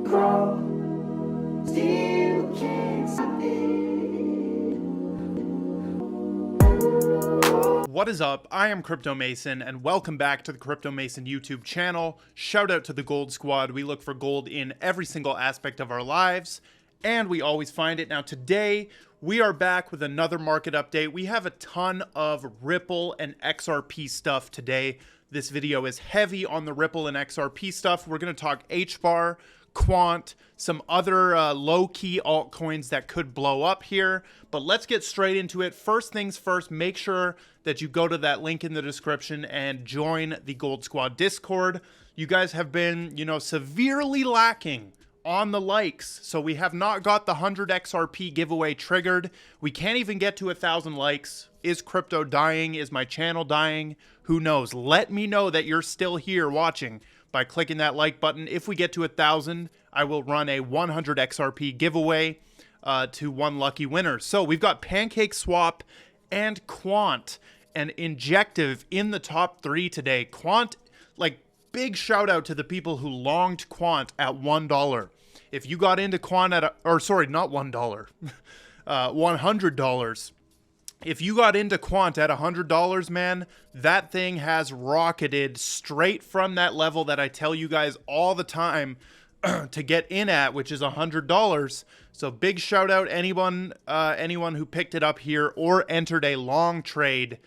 grow, still can't stop it. What is up? I am Crypto Mason, and welcome back to the Crypto Mason YouTube channel. Shout out to the Gold Squad. We look for gold in every single aspect of our lives, and we always find it. Now today, we are back with another market update. We have a ton of Ripple and XRP stuff today. This video is heavy on the Ripple and XRP stuff. We're going to talk HBAR, Quant, some other low-key altcoins that could blow up here. But let's get straight into it. First things first, make sure that you go to that link in the description and join the Gold Squad Discord. You guys have been, severely lacking on the likes. So we have not got the 100 XRP giveaway triggered. We can't even get to 1,000 likes. Is crypto dying? Is my channel dying? Who knows? Let me know that you're still here watching by clicking that like button. If we get to 1,000, I will run a 100 XRP giveaway to one lucky winner. So we've got PancakeSwap and Quant and Injective in the top 3 today. Quant, big shout out to the people who longed Quant at $1. If you got into Quant at not $1, $100. If you got into Quant at $100, man, that thing has rocketed straight from that level that I tell you guys all the time to get in at, which is $100. So big shout out anyone who picked it up here or entered a long trade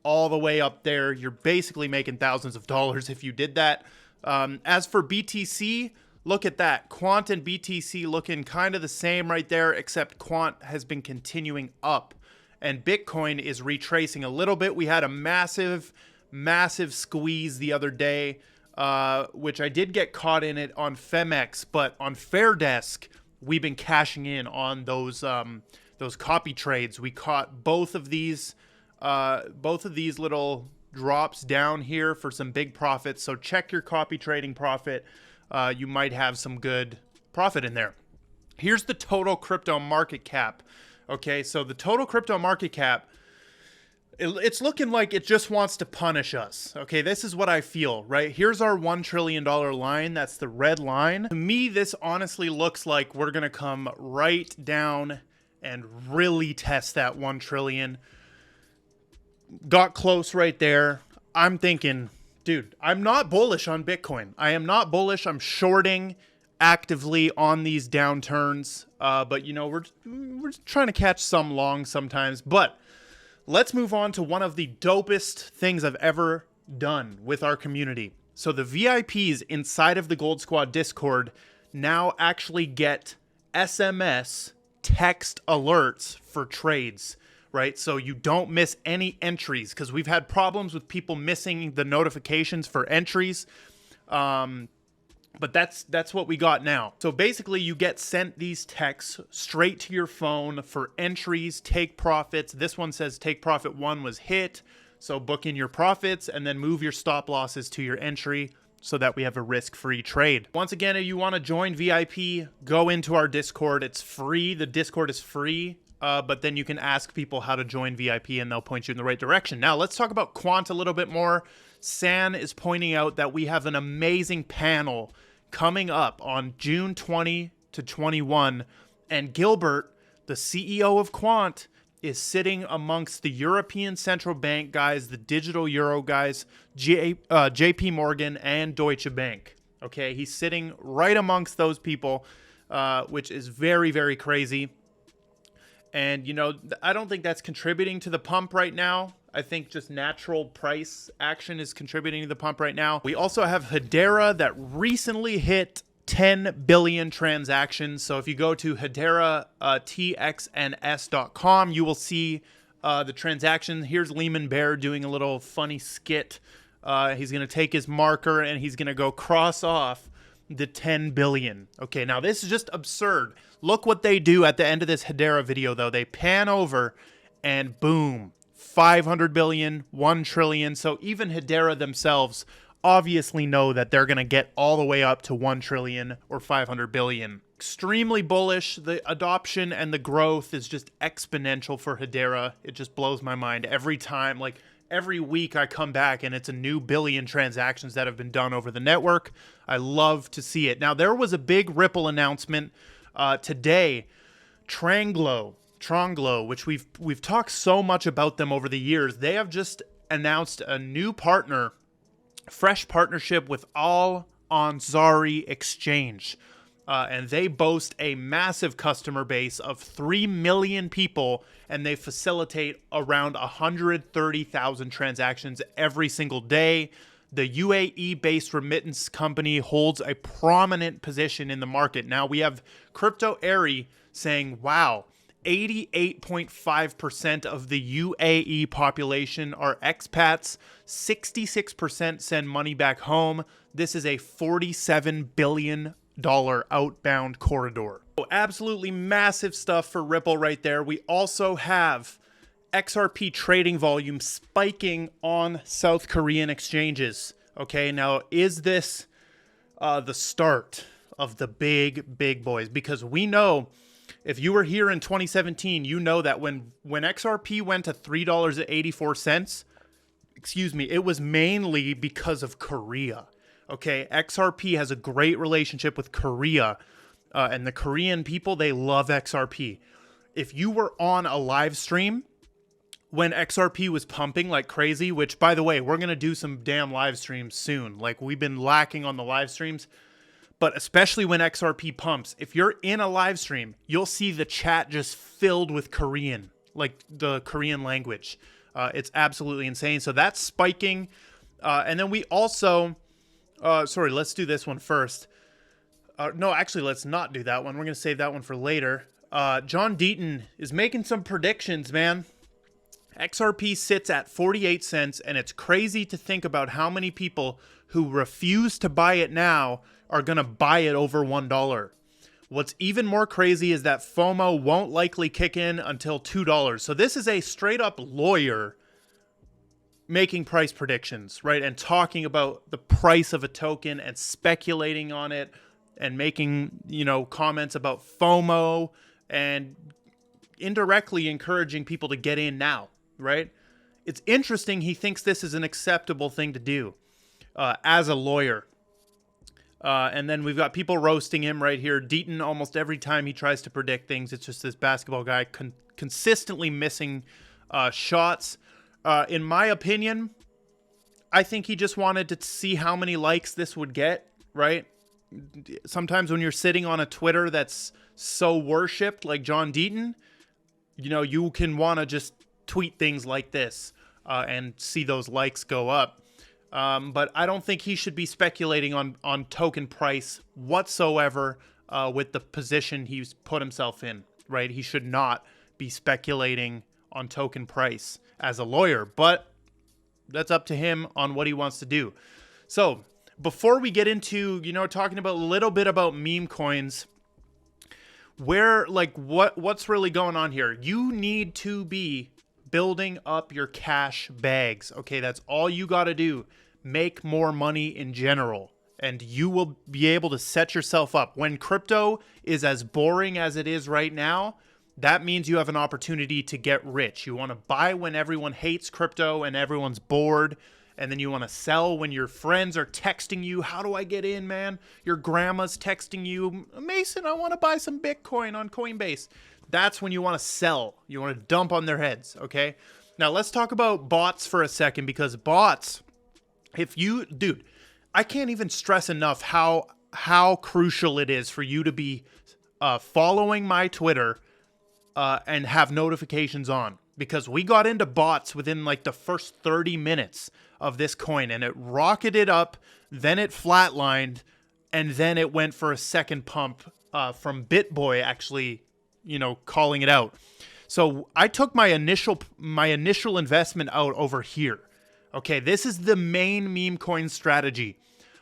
all the way up there. You're basically making thousands of dollars if you did that. As for BTC, look at that. Quant and BTC looking kind of the same right there, except Quant has been continuing up. And Bitcoin is retracing a little bit. We had a massive squeeze the other day, which I did get caught in it on Femex, but on Fairdesk, we've been cashing in on those copy trades. We caught both of these little drops down here for some big profits. So check your copy trading profit. You might have some good profit in there. Here's the total crypto market cap. Okay, so the total crypto market cap, it's looking like it just wants to punish us. Okay, this is what I feel, right? Here's our $1 trillion line. That's the red line. To me, this honestly looks like we're going to come right down and really test that 1 trillion. Got close right there. I'm thinking, dude, I'm not bullish on Bitcoin. I am not bullish. I'm shorting actively on these downturns, but we're trying to catch some long sometimes. But let's move on to one of the dopest things I've ever done with our community. So the VIPs inside of the Gold Squad Discord now actually get SMS text alerts for trades, right? So you don't miss any entries, because we've had problems with people missing the notifications for entries. But that's what we got now. So basically you get sent these texts straight to your phone for entries, take profits. This one says take profit 1 was hit. So book in your profits and then move your stop losses to your entry so that we have a risk-free trade. Once again, if you want to join VIP, go into our Discord. It's free. The Discord is free. But then you can ask people how to join VIP and they'll point you in the right direction. Now let's talk about Quant a little bit more. San is pointing out that we have an amazing panel coming up on June 20 to 21, and Gilbert, the CEO of Quant, is sitting amongst the European Central Bank guys, the digital euro guys, JP Morgan and Deutsche Bank. Okay, he's sitting right amongst those people, which is very, very crazy. And, I don't think that's contributing to the pump right now. I think just natural price action is contributing to the pump right now. We also have Hedera that recently hit 10 billion transactions. So if you go to Hedera txns.com, you will see the transaction. Here's Lehman Bear doing a little funny skit. He's going to take his marker and he's going to go cross off the 10 billion. Okay, now this is just absurd. Look what they do at the end of this Hedera video, though. They pan over and boom, 500 billion, 1 trillion. So even Hedera themselves obviously know that they're going to get all the way up to 1 trillion or 500 billion. Extremely bullish. The adoption and the growth is just exponential for Hedera. It just blows my mind every time. every week I come back and it's a new billion transactions that have been done over the network. I love to see it. Now, there was a big Ripple announcement today. Tronglo, which we've talked so much about them over the years. They have just announced a new partner, fresh partnership with Al Ansari Exchange. And they boast a massive customer base of 3 million people, and they facilitate around 130,000 transactions every single day. The UAE-based remittance company holds a prominent position in the market. Now, we have Crypto Airy saying, wow, 88.5% of the UAE population are expats. 66% send money back home. This is a $47 billion outbound corridor. So absolutely massive stuff for Ripple right there. We also have XRP trading volume spiking on South Korean exchanges. Okay, now is this the start of the big boys? Because we know, if you were here in 2017, you know that when XRP went to $3.84, it was mainly because of Korea. Okay, XRP has a great relationship with Korea, and the Korean people, they love XRP. If you were on a live stream when XRP was pumping like crazy, which, by the way, we're going to do some damn live streams soon. Like, we've been lacking on the live streams, but especially when XRP pumps, if you're in a live stream, you'll see the chat just filled with Korean, like the Korean language. It's absolutely insane. So that's spiking. And then we also... sorry, let's do this one first. No, actually, let's not do that one. We're going to save that one for later. John Deaton is making some predictions, man. XRP sits at 48 cents, and it's crazy to think about how many people who refuse to buy it now are going to buy it over $1. What's even more crazy is that FOMO won't likely kick in until $2. So this is a straight-up lawyer making price predictions, right? And talking about the price of a token and speculating on it and making, comments about FOMO and indirectly encouraging people to get in now, right? It's interesting. He thinks this is an acceptable thing to do as a lawyer. And then we've got people roasting him right here. Deaton, almost every time he tries to predict things, it's just this basketball guy consistently missing shots. In my opinion, I think he just wanted to see how many likes this would get, right? Sometimes when you're sitting on a Twitter that's so worshipped, like John Deaton, you can want to just tweet things like this and see those likes go up. But I don't think he should be speculating on token price whatsoever with the position he's put himself in, right? He should not be speculating on token price as a lawyer, but that's up to him on what he wants to do. So before we get into, talking about a little bit about meme coins, what's really going on here? You need to be building up your cash bags. Okay, that's all you got to do. Make more money in general, and you will be able to set yourself up. When crypto is as boring as it is right now, that means you have an opportunity to get rich. You want to buy when everyone hates crypto and everyone's bored, and then you want to sell when your friends are texting you, how do I get in, man? Your grandma's texting you, Mason, I want to buy some Bitcoin on Coinbase. That's when you want to sell. You want to dump on their heads, okay? Now, let's talk about bots for a second, because bots, dude, I can't even stress enough how crucial it is for you to be following my Twitter and have notifications on, because we got into bots within like the first 30 minutes of this coin, and it rocketed up, then it flatlined, and then it went for a second pump from BitBoy actually, calling it out. So I took my initial investment out over here. Okay, this is the main meme coin strategy.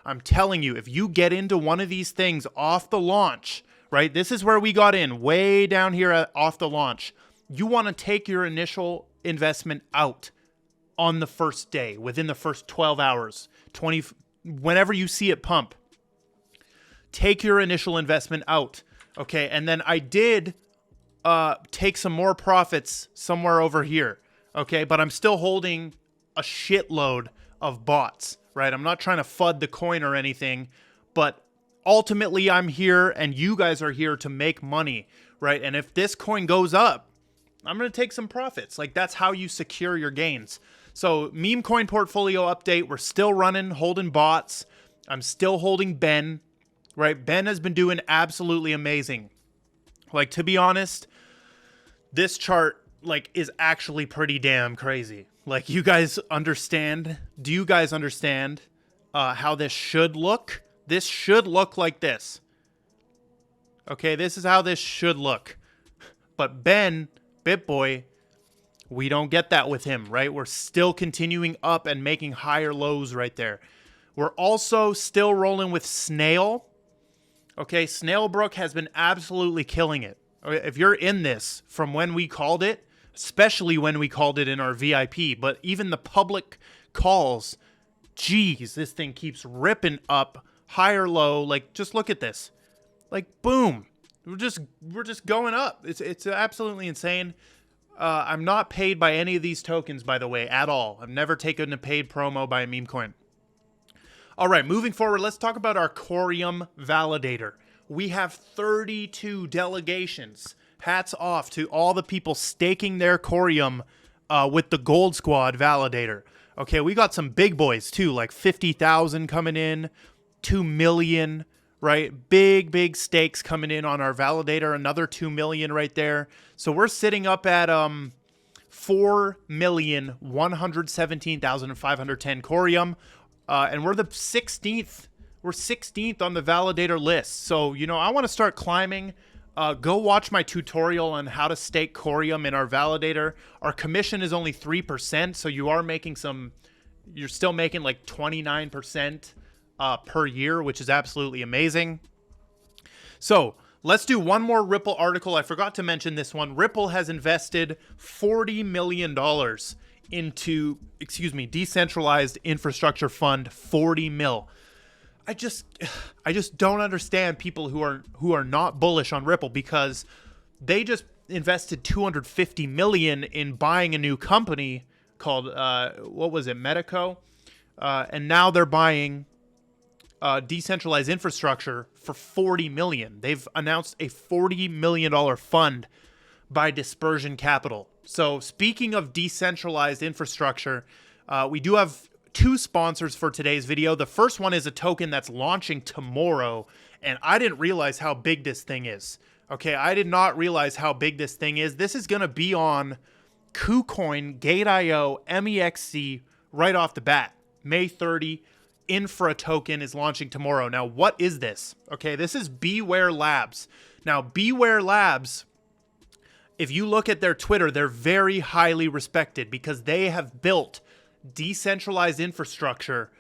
I'm telling you, if you get into one of these things off the launch, right? This is where we got in, way down here off the launch. You want to take your initial investment out on the first day, within the first 12 hours, whenever you see it pump. Take your initial investment out, okay? And then I did take some more profits somewhere over here, okay? But I'm still holding a shitload of bots, right? I'm not trying to FUD the coin or anything, but ultimately I'm here and you guys are here to make money, right? And if this coin goes up, I'm going to take some profits. Like, that's how you secure your gains. So meme coin portfolio update. We're still running, holding bots. I'm still holding Ben, right? Ben has been doing absolutely amazing. Like, to be honest, this chart, like, is actually pretty damn crazy. Like, you guys understand? Do you guys understand how this should look? This should look like this. Okay, this is how this should look. But Ben, BitBoy, we don't get that with him, right? We're still continuing up and making higher lows right there. We're also still rolling with Snail. Okay, Snailbrook has been absolutely killing it. If you're in this from when we called it, especially when we called it in our VIP, but even the public calls, geez, this thing keeps ripping up, higher low. Like, just look at this. Like, boom. We're just going up. It's absolutely insane. I'm not paid by any of these tokens, by the way, at all. I've never taken a paid promo by a meme coin. All right, moving forward, let's talk about our Corium validator. We have 32 delegations. Hats off to all the people staking their Corium with the Gold Squad validator. Okay, we got some big boys too, like 50,000 coming in, 2 million, right? Big stakes coming in on our validator, another 2 million right there. So we're sitting up at 4,117,510 Corium, and we're the 16th. We're 16th on the validator list. So, you know, I want to start climbing. Go watch my tutorial on how to stake Corium in our validator. Our commission is only 3%, so you are making you're still making like 29% per year, which is absolutely amazing. So let's do one more Ripple article. I forgot to mention this one. Ripple has invested $40 million into, decentralized infrastructure fund, 40 mil. I just don't understand people who are not bullish on Ripple, because they just invested 250 million in buying a new company called what was it, Medico, and now they're buying decentralized infrastructure for 40 million. They've announced a $40 million fund by Dispersion Capital. So speaking of decentralized infrastructure, we do have two sponsors for today's video. The first one is a token that's launching tomorrow, and I didn't realize how big this thing is. Okay, I did not realize how big this thing is. This is going to be on KuCoin, Gate.io, MEXC right off the bat. May 30, Infra token is launching tomorrow. Now, what is this? Okay, this is Beware Labs. Now, Beware Labs, if you look at their Twitter, they're very highly respected because they have built decentralized infrastructure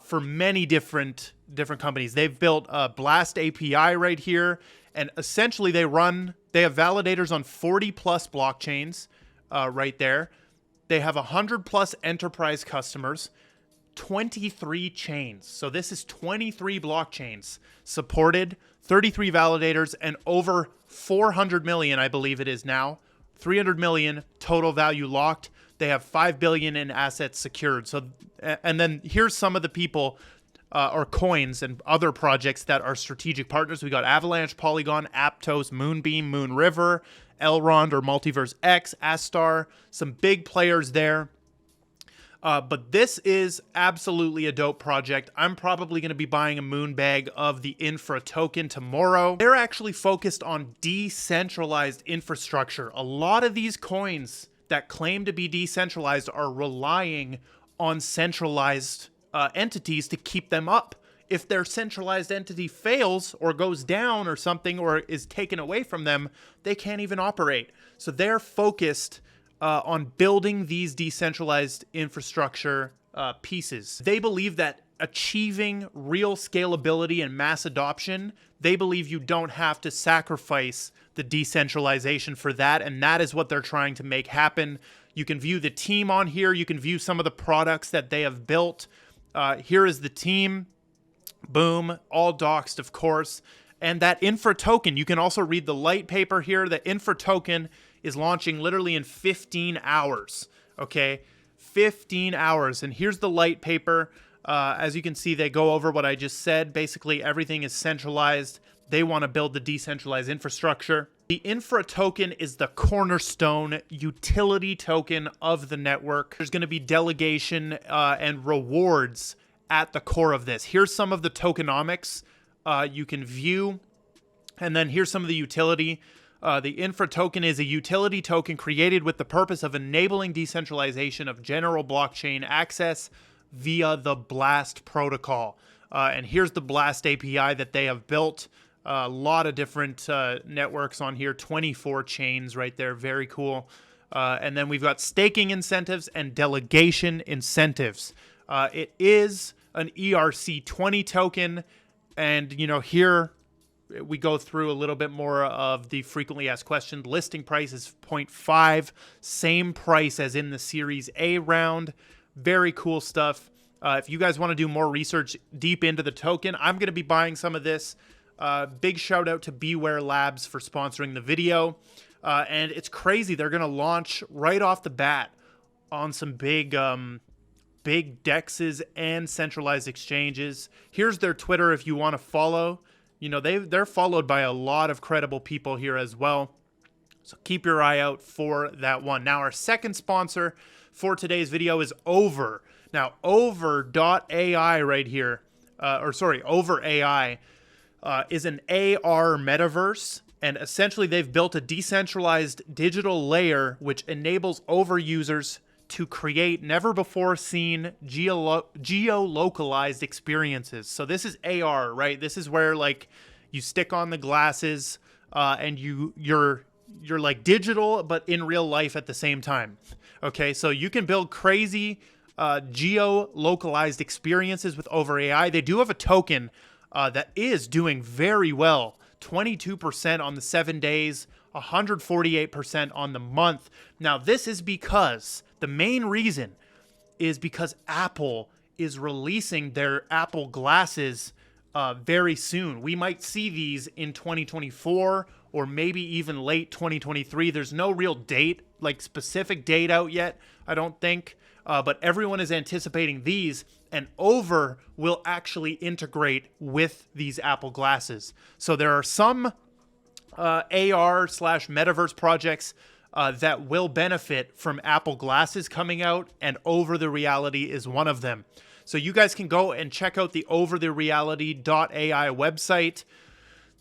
for many different companies. They've built a Blast API right here, and essentially they have validators on 40 plus blockchains right there. They have 100 plus enterprise customers, 23 chains. So this is 23 blockchains supported, 33 validators, and over 400 million, I believe it is now, 300 million total value locked. They have 5 billion in assets secured. So, and then here's some of the people or coins and other projects that are strategic partners. We got Avalanche, Polygon, Aptos, Moonbeam, Moonriver, Elrond or Multiverse X, Astar, some big players there. But this is absolutely a dope project. I'm probably going to be buying a moon bag of the Infra token tomorrow. They're actually focused on decentralized infrastructure. A lot of these coins that claim to be decentralized are relying on centralized entities to keep them up. If their centralized entity fails or goes down or something or is taken away from them, they can't even operate. So they're focused on building these decentralized infrastructure pieces. They believe that achieving real scalability and mass adoption, they believe you don't have to sacrifice the decentralization for that, and that is what they're trying to make happen. You can view the team on here. You can view some of the products that they have built. Here is the team. Boom. All doxed, of course. And that Infra token, you can also read the light paper here. The Infra token is launching literally in 15 hours. Okay. 15 hours. And here's the light paper. As you can see, they go over what I just said. Basically, everything is centralized. They want to build the decentralized infrastructure. The infra token is the cornerstone utility token of the network. There's going to be delegation and rewards at the core of this. Here's some of the tokenomics you can view. And then here's some of the utility. The infra token is a utility token created with the purpose of enabling decentralization of general blockchain access via the Blast protocol. And here's the Blast API that they have built. A lot of different networks on here, 24 chains right there. Very cool. And then we've got staking incentives and delegation incentives. It is an ERC20 token. And, you know, here we go through a little bit more of the frequently asked questions. Listing price is 0.5, same price as in the Series A round. Very cool stuff. If you guys want to do more research deep into the token, I'm going to be buying some of this. Big shout out to Beware Labs for sponsoring the video. And it's crazy. They're going to launch right off the bat on some big DEXs and centralized exchanges. Here's their Twitter if you want to follow. You know, they're followed by a lot of credible people here as well. So keep your eye out for that one. Now, our second sponsor for today's video is Over. Now, Over.ai right here, Over AI is an AR metaverse. And essentially, they've built a decentralized digital layer which enables Over users to create never-before-seen geo-localized experiences. So this is AR, right? This is where, like, you stick on the glasses and you're like digital, but in real life at the same time. Okay, so you can build crazy geo-localized experiences with Over AI. They do have a token that is doing very well. 22% on the 7 days, 148% on the month. Now, this is because the main reason is because Apple is releasing their Apple glasses very soon. We might see these in 2024 or maybe even late 2023. There's no real date, like specific date out yet, I don't think. But everyone is anticipating these, and Over will actually integrate with these Apple glasses. So there are some AR/metaverse projects that will benefit from Apple glasses coming out, and Over the Reality is one of them. So you guys can go and check out the overthereality.ai website.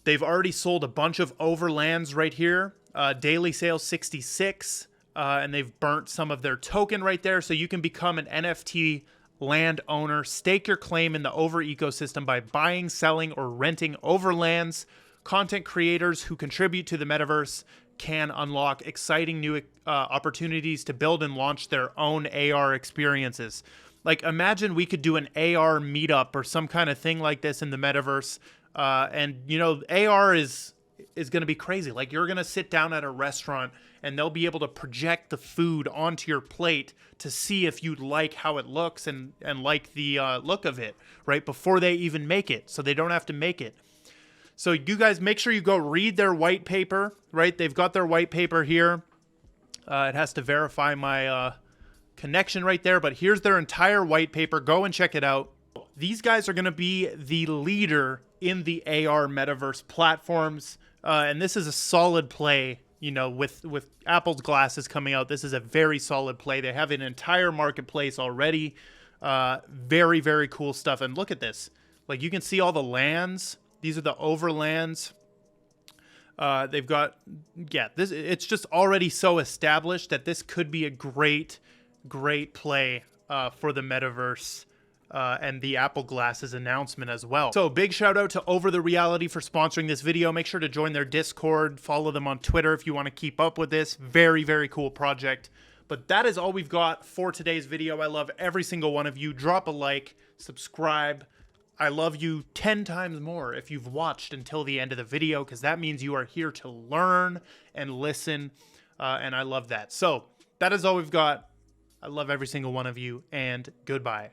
They've already sold a bunch of Overlands right here. Daily sales 66, and they've burnt some of their token right there. So you can become an NFT landowner, stake your claim in the Over ecosystem by buying, selling, or renting Overlands. Content creators who contribute to the metaverse can unlock exciting new opportunities to build and launch their own AR experiences. Like, imagine we could do an AR meetup or some kind of thing like this in the metaverse. And, you know, AR is going to be crazy. Like, you're going to sit down at a restaurant and they'll be able to project the food onto your plate to see if you like how it looks and like the look of it, right? Before they even make it, so they don't have to make it. So you guys make sure you go read their white paper, right? They've got their white paper here. It has to verify my connection right there, but here's their entire white paper. Go and check it out. These guys are going to be the leader in the AR metaverse platforms, and this is a solid play. You know, with Apple's glasses coming out, this is a very solid play. They have an entire marketplace already. Very, very cool stuff. And look at this. Like, you can see all the lands. These are the Overlands. They've got, it's just already so established that this could be a great play for the metaverse and the Apple glasses announcement as well. So big shout out to Over the Reality for sponsoring this video. Make sure to join their Discord, follow them on Twitter if you want to keep up with this. Very, very cool project. But that is all we've got for today's video. I love every single one of you. Drop a like, subscribe. I love you 10 times more if you've watched until the end of the video, because that means you are here to learn and listen, and I love that. So that is all we've got. I love every single one of you, and goodbye.